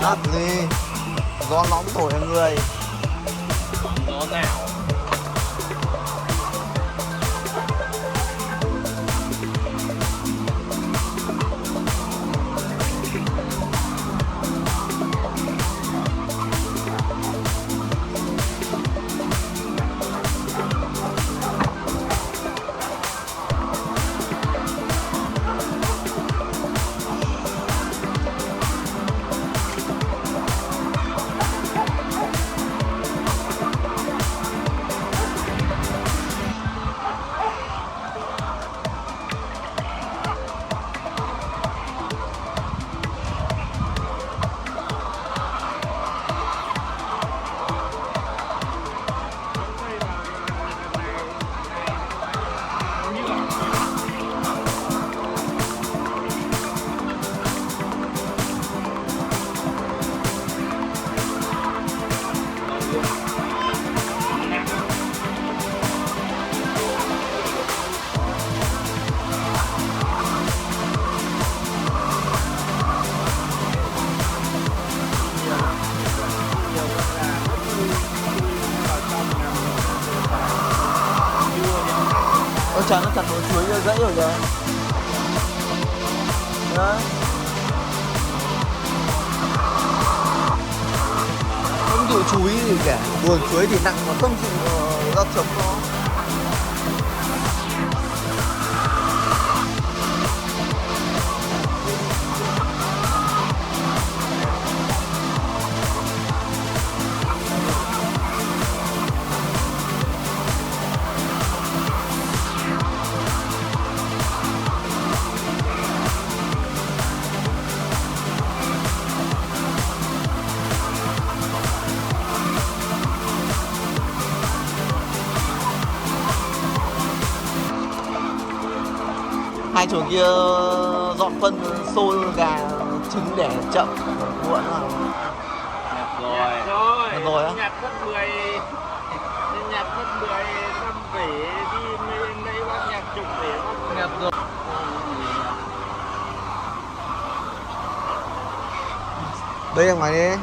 Làm gì? Gió nóng thổi vào người. Gió nào? Ôi trời, nó chặt một chuối ra gãy rồi kìa. Đấy. Không chịu chuối gì cả. Buồn chuối thì nặng mà không chịu ra chống nó. Hai chỗ kia dọn phân xôi gà trứng để chậm muộn rồi. Nhặt rồi á? Nhặt mất 10. Nhặt mất 10 năm vỉ đi mấy bác nhặt chục vỉ bác nhặt rồi. Đây là ngoài đi.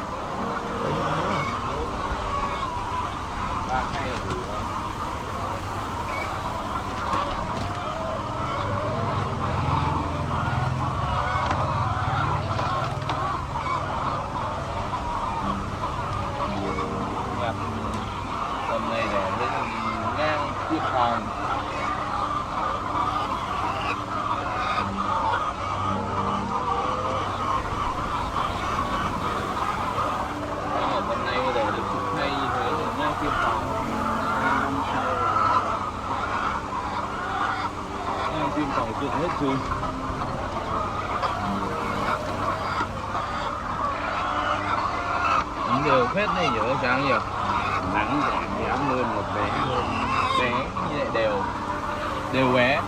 Tầm này để lên ngang biên phòng. Tầm này để được chụp hay như thế là ngang biên phòng. Ngang biên phòng chụp hết rồi. Những điều phết này nhớ sáng nhiều. Nắng giảm luôn một bé như lại đều bé.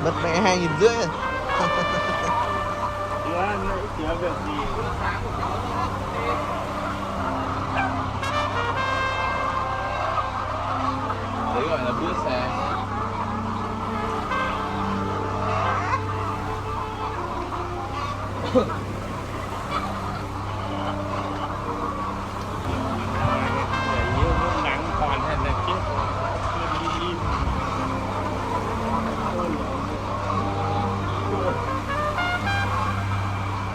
Mất mẹ 2.500 rồi. Chưa việc gì. Đấy gọi là bữa xe. Nắng còn hay là chết.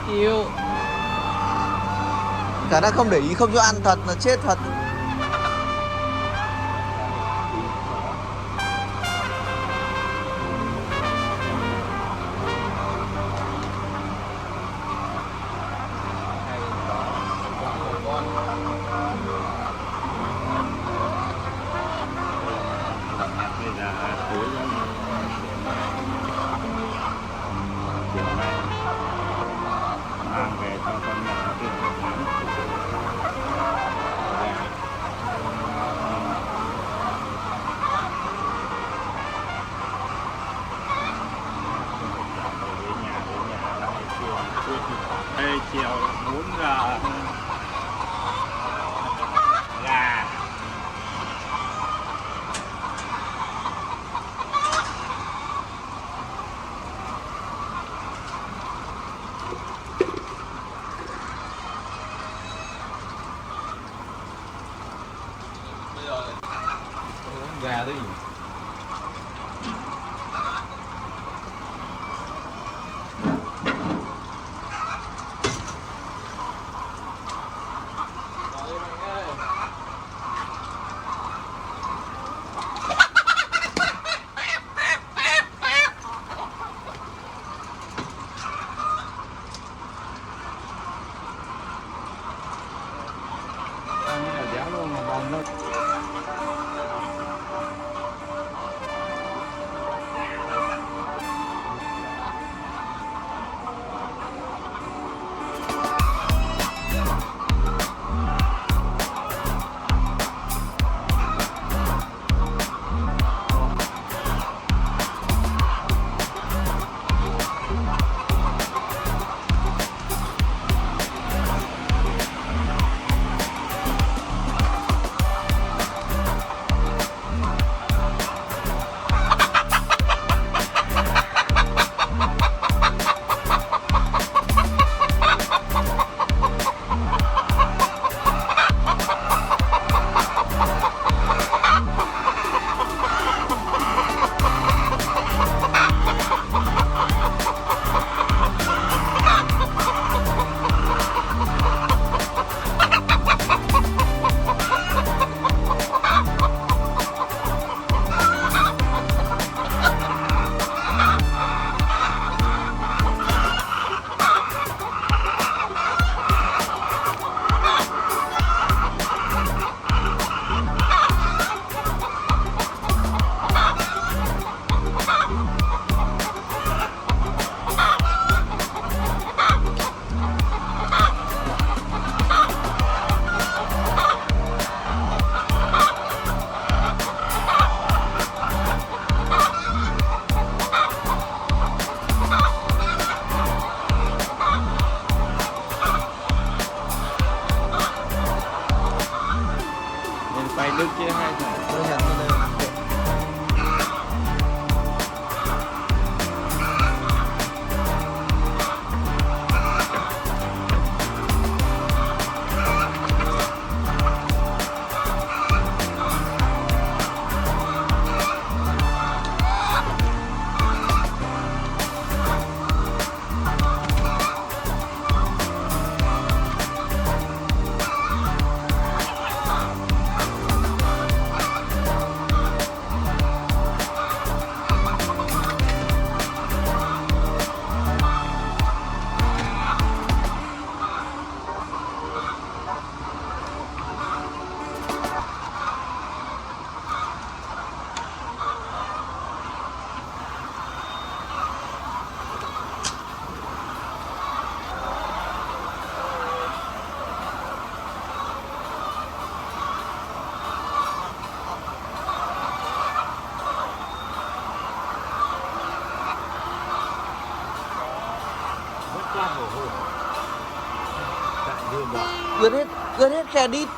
Yêu. Cả đã không để ý, không cho ăn thật là chết thật. gà đấy. Ăn cái này dẻo luôn mà ngon lắm. Bay nước chứ hay là Tôi nhận như đây. Ướt hết khe đít.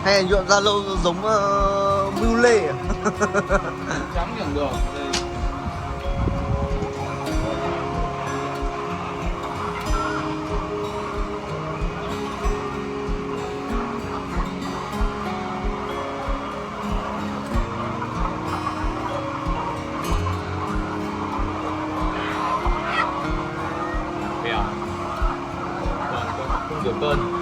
Hay là nhuộm Zalo giống Mưu Lê à? Trắng chẳng được. Đây. Mèo. Không rửa cơn.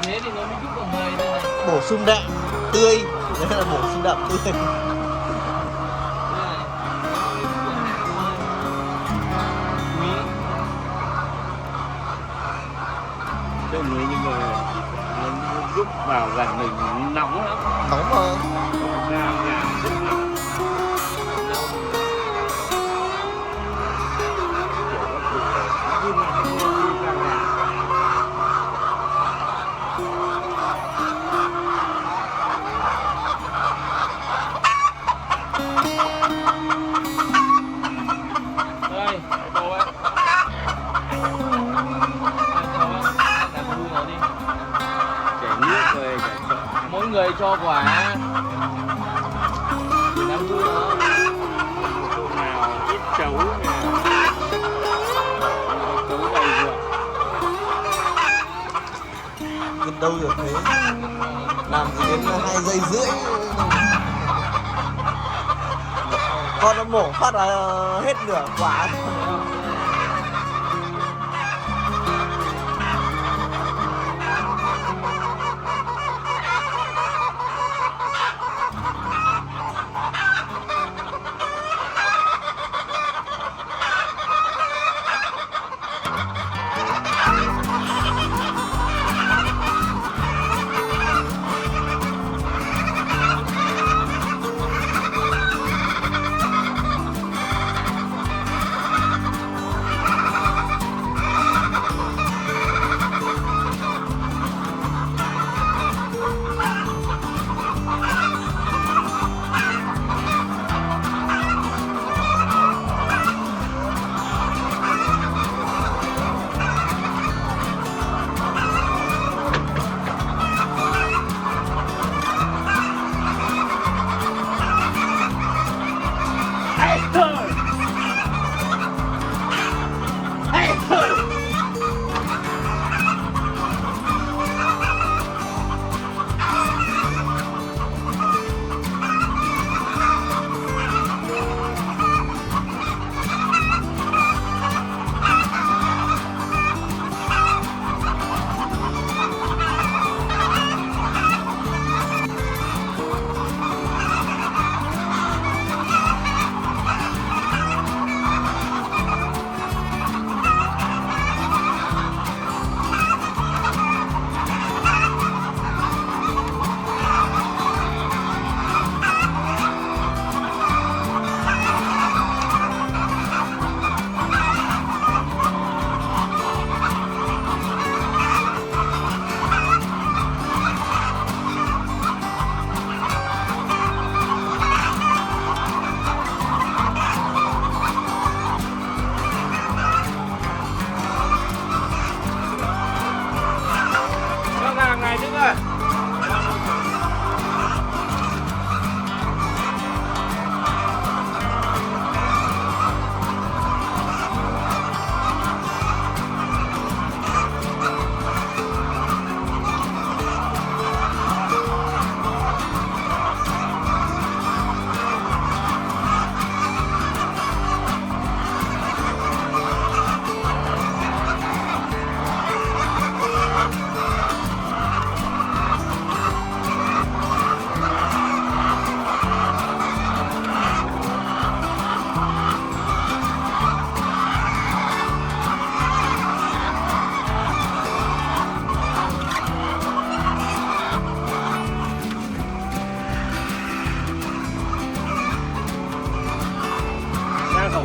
Thế thì nó mới giúp vào người đây này. Bổ sung đạm tươi. Đấy là bổ sung đạm tươi. Đây mới nhưng mà nó giúp vào gần mình nóng lắm. Nóng mà. Rất nóng. Đây, cô ấy. Chảy nước rồi, mỗi người cho quả. Thì đang vui đó. Cô nào ít chấu nè. Chấu đầy rồi. Gần đâu được thế. Làm gì đến 2 giây rưỡi. Con nó mổ phát là hết nửa quả.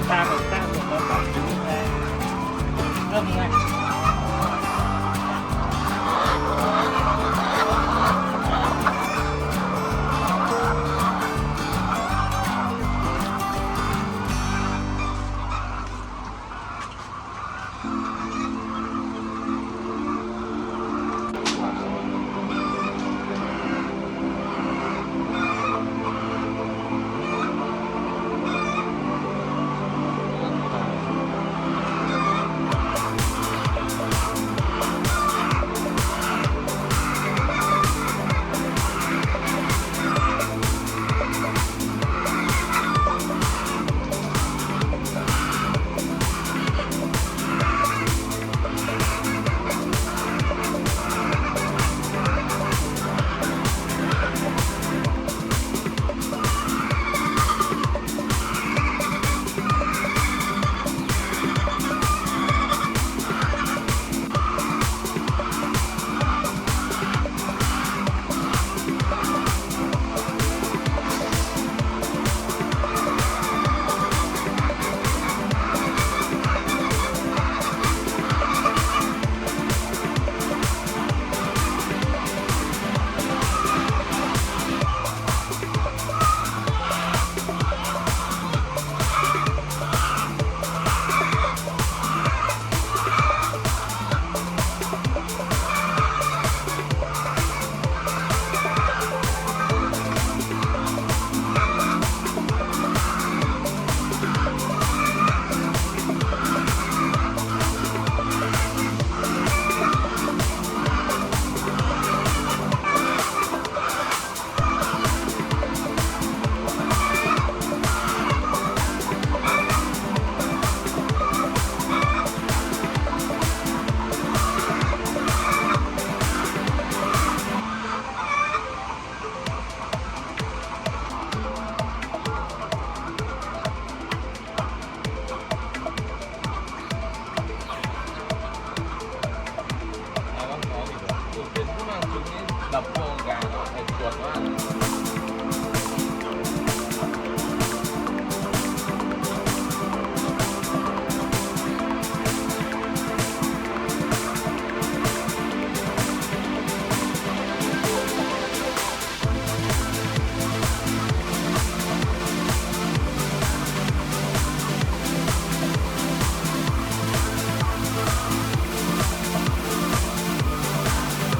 Xa một xa một nó bảo trứng ra ngâm ngay. Đập vô gà nó thành chuột quá.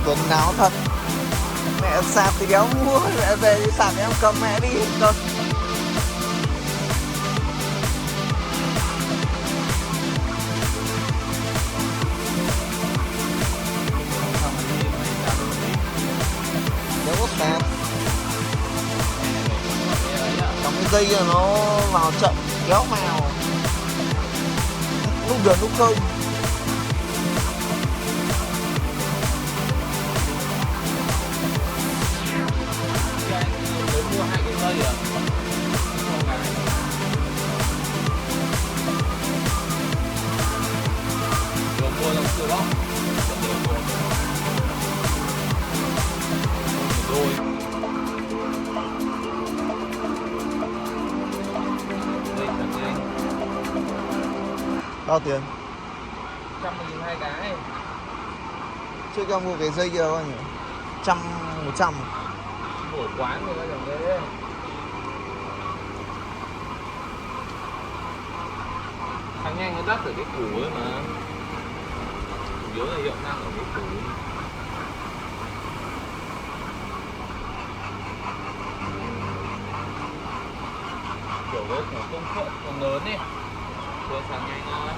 Quần áo thật. Mẹ sạc thì đéo mua, mẹ về thì sạc em cầm mẹ đi cơ. Đéo có sạc. Trong cái dây là nó vào trận kéo vào. Lúc được lúc không. Mua 2 cái dây à? Vừa mua là chưa bóc. Rồi. Đây thật đây. Bao tiền? 100.000 2 cái. Trước em mua cái dây kia bao nhiêu? 100, 100. Của quán người ta chẳng thế. Thằng nhanh nó đắt ở cái củ ấy mà. Chủ yếu là hiệu năng ở cái củ. Kiểu với công suất còn lớn ấy. Rồi sạc nhanh thôi.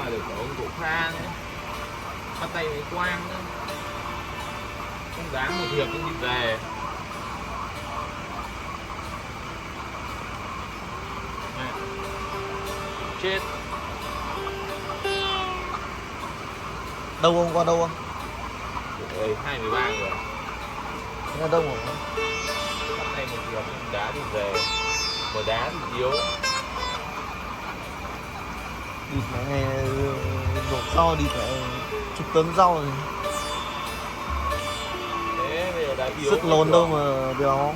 mà được có ông cụ Kha nữa, bắt tay với Quang nữa, không đáng một hiệp cũng đi về. Này. Chết. Đâu không, qua đâu không? Ơi 23 rồi. Nghe đâu rồi? Bắt tay một hiệp không đá đi về, mà đá thì yếu. Địt mẹ ngày đổ rau, địt mẹ chục tấn rau rồi. Thế bây giờ đá yếu. Sức lồn đâu mà béo.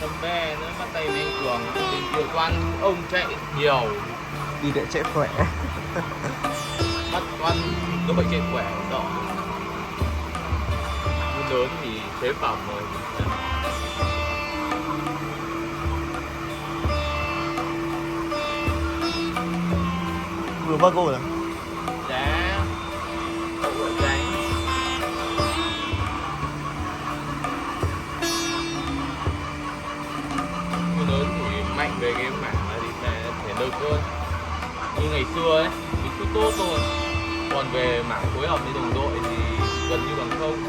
Tâm be nữa, bắt tay với anh Cường, bên kia Quan ông chạy nhiều, Đi để chạy khỏe. bắt Quan nó phải chạy khỏe đó. Mưa lớn thì chế phẩm rồi. Vừa bắt gol à? Đá cậu lại đánh. Mưa lớn thì mạnh về cái mảng là thì thể lực hơn, như ngày xưa ấy mình cứ tốt thôi, còn về mảng phối hợp với đồng đội thì gần như bằng không.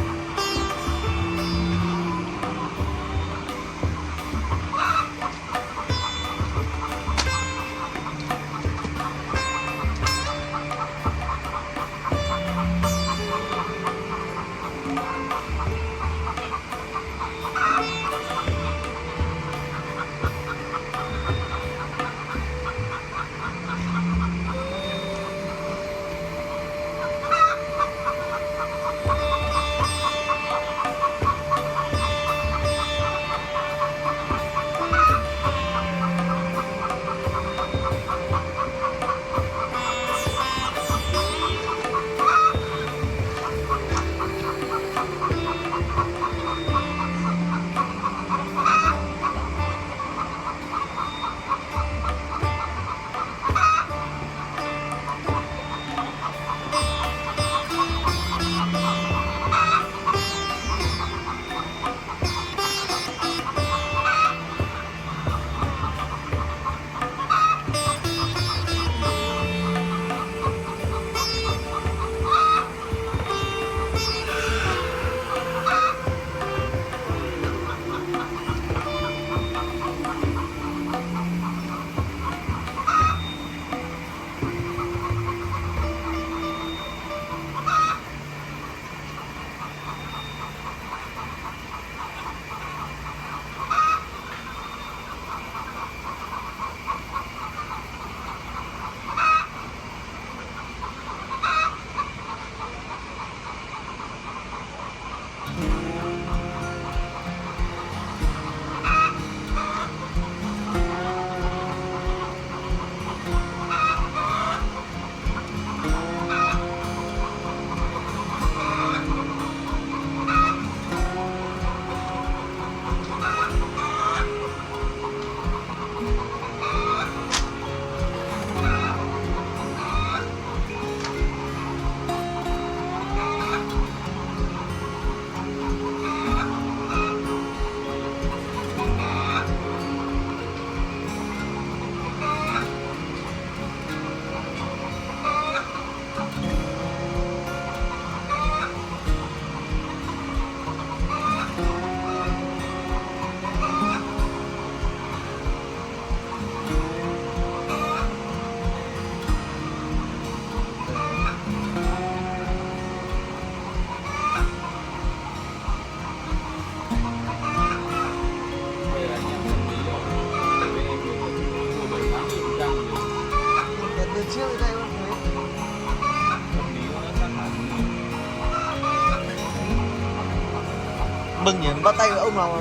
Mừng nhỉ, bắt tay với ông nào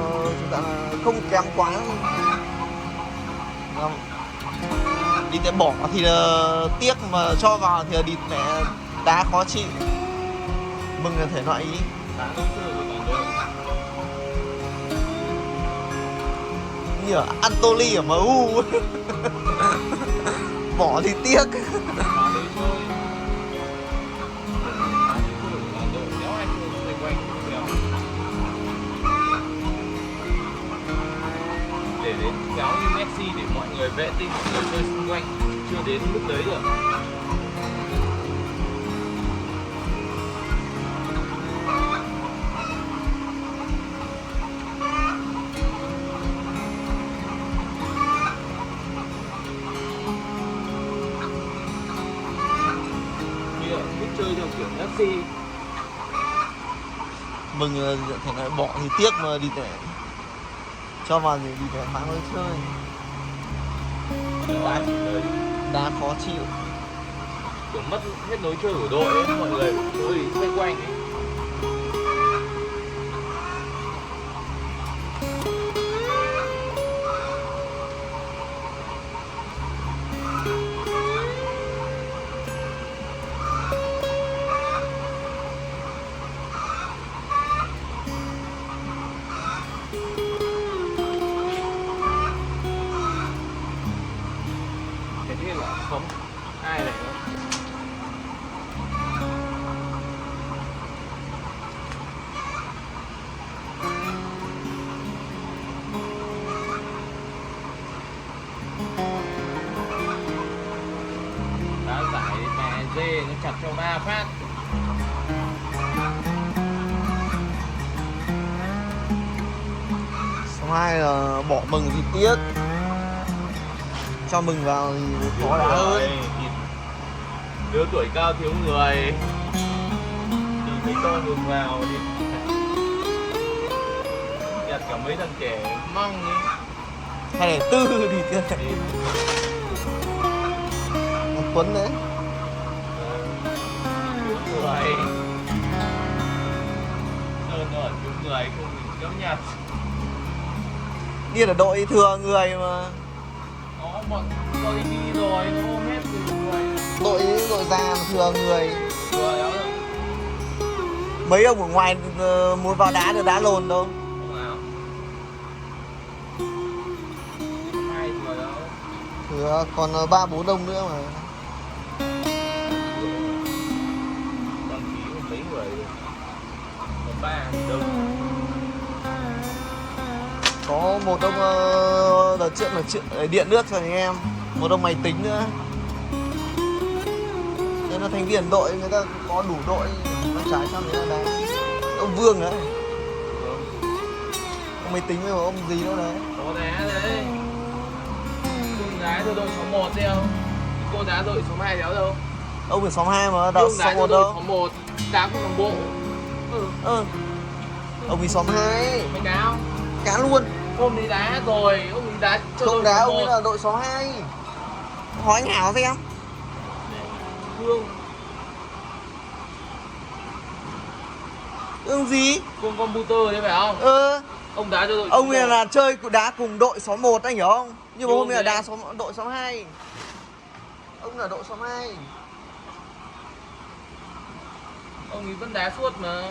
không kém quá. Đi để bỏ thì là tiếc, mà cho vào thì là địt mẹ đá khó chịu. Mừng là thể loại ý. Như ở Antoli ở MU. Bỏ thì tiếc. đến kéo như Messi để mọi người vệ tinh, mọi người chơi xung quanh, chưa đến mức đấy được. Biết chơi theo kiểu Messi. Mừng thể loại bỏ thì tiếc mà đi để cho vào thì đi để mang mới chơi. Đá chỉ đời Đá khó chịu. kiểu mất hết lối chơi của đội ấy, mọi người chơi xoay quanh ấy. Thế là không ai lại nữa. Đá giải mẹ dê nó chặt cho 3 phát. Xong hai là bỏ Mừng thì tiếc. Cho Mừng vào thì khó đá hơn. Đứa tuổi cao thiếu người thì thấy to Mừng vào đi nhặt cả mấy thằng trẻ măng ấy. 204 thì tiếc. Thì Còn Tuấn đấy. thiếu người sơn ở thiếu người không mình dám nhặt. Đi là đội thừa người mà. Nó bọn tôi đi rồi nó ôm hết từ người. Đội già mà thừa người. Rồi đó Mấy ông ở ngoài muốn vào đá được đá lồn đâu. không nào. Hai người đó. Thừa còn 3-4 ông nữa mà. Đăng ký một mấy người rồi. Còn 3 đông. Có một ông đợt trước là điện nước cho anh em. Một ông máy tính nữa. Nên là thành viên đội người ta có đủ đội. Nó trái sang người ta đá. Ông Vương đấy. Ông máy tính với một ông gì nữa đấy. Có đá đấy. Cưng đá cho đội số 1 đi không? Cô đá đội số 2 đéo đâu. Ông ở xóm 2 mà đâu Cưng đá xóm cho 1 đội đâu. số 1 đá cùng đồng bộ. Ông đi xóm 2. Mày đá không? Cá luôn. Hôm đi đá rồi, ông đi đá cho Không đội đá số ông ấy 1. là đội xóm 2. Hỏi anh Hảo xem. Cương. Ương gì? Cương computer đấy phải không? Ông đá cho đội số Ông 1. ấy là chơi đá cùng đội xóm 1 anh hiểu không? Nhưng mà Cương hôm nay là đấy. đá đội xóm 2. Ông là đội xóm 2. Ông ấy vẫn đá suốt mà.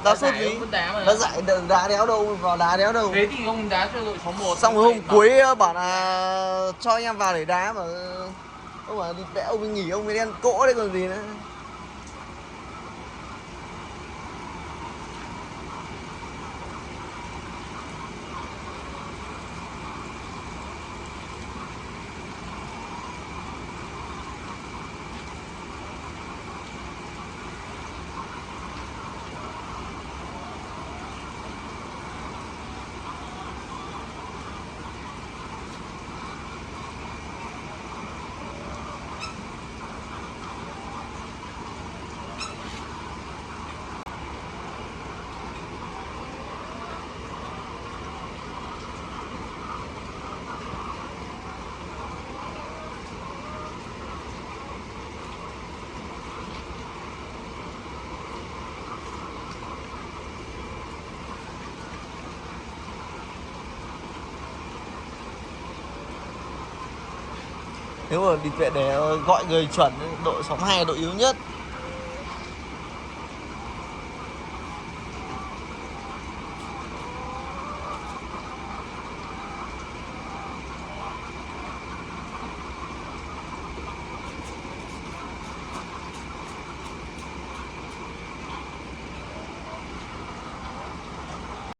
Đá suốt giải gì? ông vẫn đá mà. Đá giải đá đéo đâu, vào đá đéo đâu. Thế thì ông đá cho đội số 1. Xong rồi hôm cuối bảo là cho anh em vào để đá mà ông bảo đi vẽ ông ấy nghỉ ông ấy đen cỗ đấy còn gì nữa. Nếu mà đi vệ để gọi người chuẩn đội xóm 2 là đội yếu nhất.